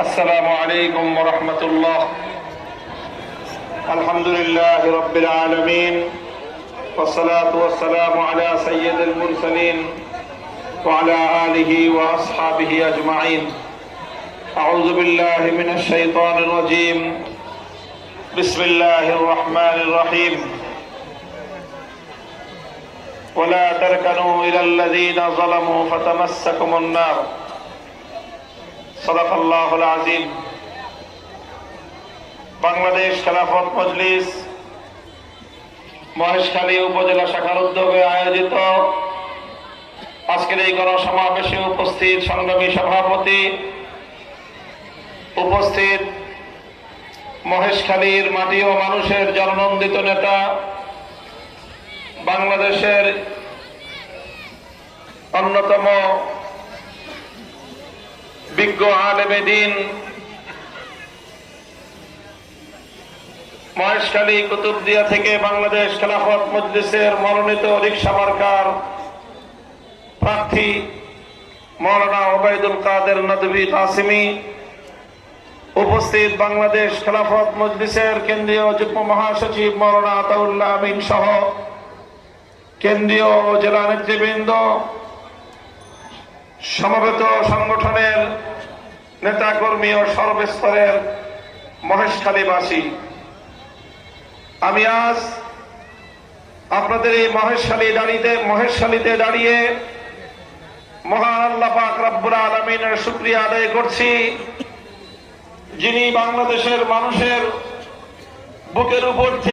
আসসালামু আলাইকুম ওয়া রাহমাতুল্লাহ। আলহামদুলিল্লাহি রাব্বিল আলামিন ওয়াস সালাতু ওয়াস সালামু আলা সাইয়্যিদিল মুরসালিন ওয়া আলা আলিহি ওয়া আসহাবিহি আজমাইন। আউযু বিল্লাহি মিনাশ শাইতানির রাজীম। বিসমিল্লাহির রহমানির রহিম। ولا تركنوا إلى الذين ظلموا فتمسكم النار صدق الله العظيم। বাংলাদেশ খেলাফত মজলিস মহেশখালী উপজেলা শাখার উদ্যোগে আয়োজিত আজকের এই গণসমাবেশে উপস্থিত সংগ্রামী সভাপতি, উপস্থিত মহেশখালীর মাটি ও মানুষের জননন্দিত নেতা, বাংলাদেশের অন্যতম বিজ্ঞ আলেমে দ্বীন, মহেশখালী কুতুবদিয়া থেকে বাংলাদেশ খেলাফত মজলিসের মনোনীত রিকশা মার্কার প্রার্থী মাওলানা ওবায়দুল কাদের নদভী কাসিমি, উপস্থিত বাংলাদেশ খেলাফত মজলিসের কেন্দ্রীয় যুগ্ম মহাসচিব মাওলানা আতাউল্লাহ আমিন সহ কেন্দ্রীয় ও জেলা নেতৃবৃন্দ, সমবেত সংগঠনের নেতাকর্মী ও সর্বস্তরের মহেশখালীবাসী, আমি আজ আপনাদের এই মহেশখালীতে দাঁড়িয়ে মহান আল্লাহ পাক রব্বুল আলামিনের শুকরিয়া আদায় করছি, যিনি বাংলাদেশের মানুষের বুকের উপর